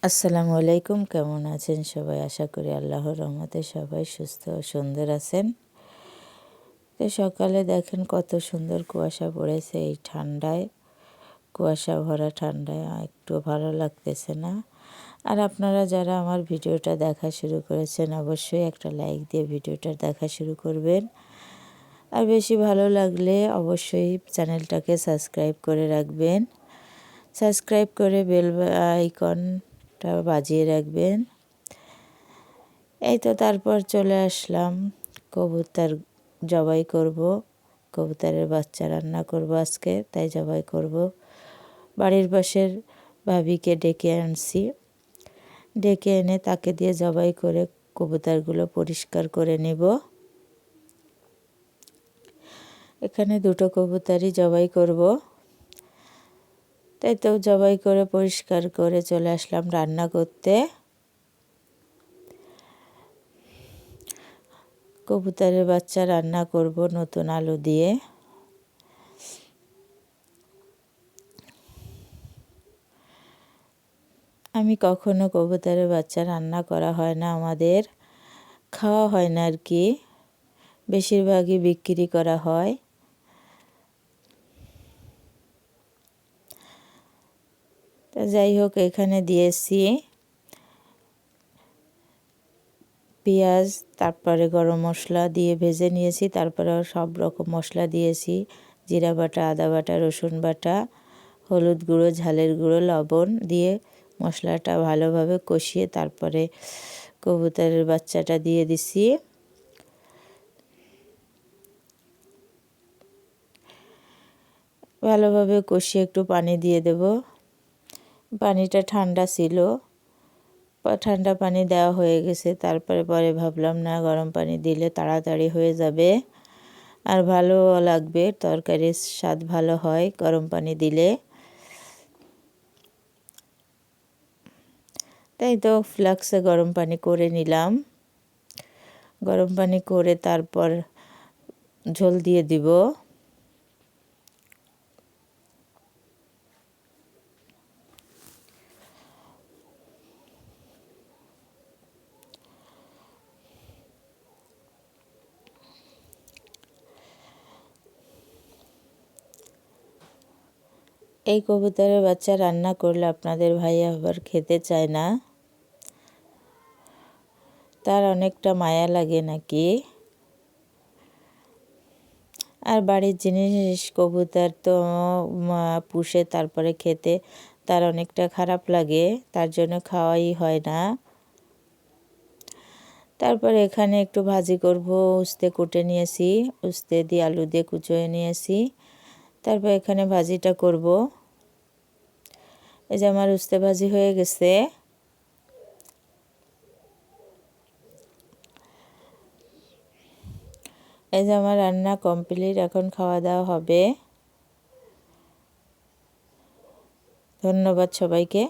আসসালামু আলাইকুম। কেমন আছেন সবাই? আশা করি আল্লাহর রহমতে সবাই সুস্থ ও সুন্দর আছেন। তো সকালে দেখেন কত সুন্দর কুয়াশা পড়েছে এই ঠান্ডায়, কুয়াশা ভরা ঠান্ডায় একটু ভালো লাগতেছে না। আর আপনারা যারা আমার ভিডিওটা দেখা শুরু করেছেন অবশ্যই একটা লাইক দিয়ে ভিডিওটা দেখা শুরু করবেন। আর বেশি ভালো লাগলে অবশ্যই চ্যানেলটাকে সাবস্ক্রাইব করে রাখবেন। সাবস্ক্রাইব করে বেল আইকনটা বাজিয়ে রাখবেন। এই তো তারপর চলে আসলাম, কবুতর জবাই করব, কবুতরের বাচ্চা রান্না করব আজকে, তাই জবাই করব। বাড়ির পাশের ভাবিকে ডেকে আনছি, ডেকে এনে তাকে দিয়ে জবাই করে কবুতরগুলো পরিষ্কার করে নেব। এখানে দুটো কবুতরই জবাই করব, তাই তো জবাই করে পরিষ্কার করে চলে আসলাম রান্না করতে। কবুতরের বাচ্চা রান্না করব নতুন আলু দিয়ে। আমি কখনো কবুতরের বাচ্চা রান্না করা হয় না, আমাদের খাওয়া হয় না আর কি, বেশিরভাগই বিক্রি করা হয়। তা যাই হোক, এখানে দিয়েছি পেঁয়াজ, তারপরে গরম মশলা দিয়ে ভেজে নিয়েছি, তারপরে সব রকম মশলা দিয়েছি, জিরা বাটা, আদা বাটা, রসুন বাটা, হলুদ গুঁড়ো, ঝালের গুঁড়ো, লবণ দিয়ে মশলাটা ভালোভাবে কষিয়ে তারপরে কবুতরের বাচ্চাটা দিয়ে দিছি। ভালোভাবে কষিয়ে একটু পানি দিয়ে দেব। পানিটা ঠান্ডা ছিল, ঠান্ডা পানি দেওয়া হয়ে গেছে। পরে ভাবলাম না, গরম পানি দিলে তাড়াতাড়ি হয়ে যাবে আর ভালো লাগবে, তরকারির স্বাদ ভালো হয় গরম পানি দিলে। তাই তো ফ্লাক্সে গরম পানি করে নিলাম। গরম পানি করে তারপর ঝোল দিয়ে দিব। এই কবুতরের বাচ্চা রান্না করলে আপনাদের ভাই আবার খেতে চায় না, তার অনেকটা মায়া লাগে নাকি। আর বাড়ির জিনিস কবুতর তো পুষে তারপরে খেতে তার অনেকটা খারাপ লাগে, তার জন্য খাওয়াই হয় না। তারপরে এখানে একটু ভাজি করব, উস্তে কুটে নিয়েছি, উস্তে দিয়ে আলু দিয়ে কুচোয়ে নিয়েছি। তারপর এখানে ভাজিটা করব। এই যে আমার উস্তে ভাজি হয়ে গেছে। এই যে আমার রান্না কমপ্লিট, এখন খাওয়া দাওয়া হবে। ধন্যবাদ সবাইকে।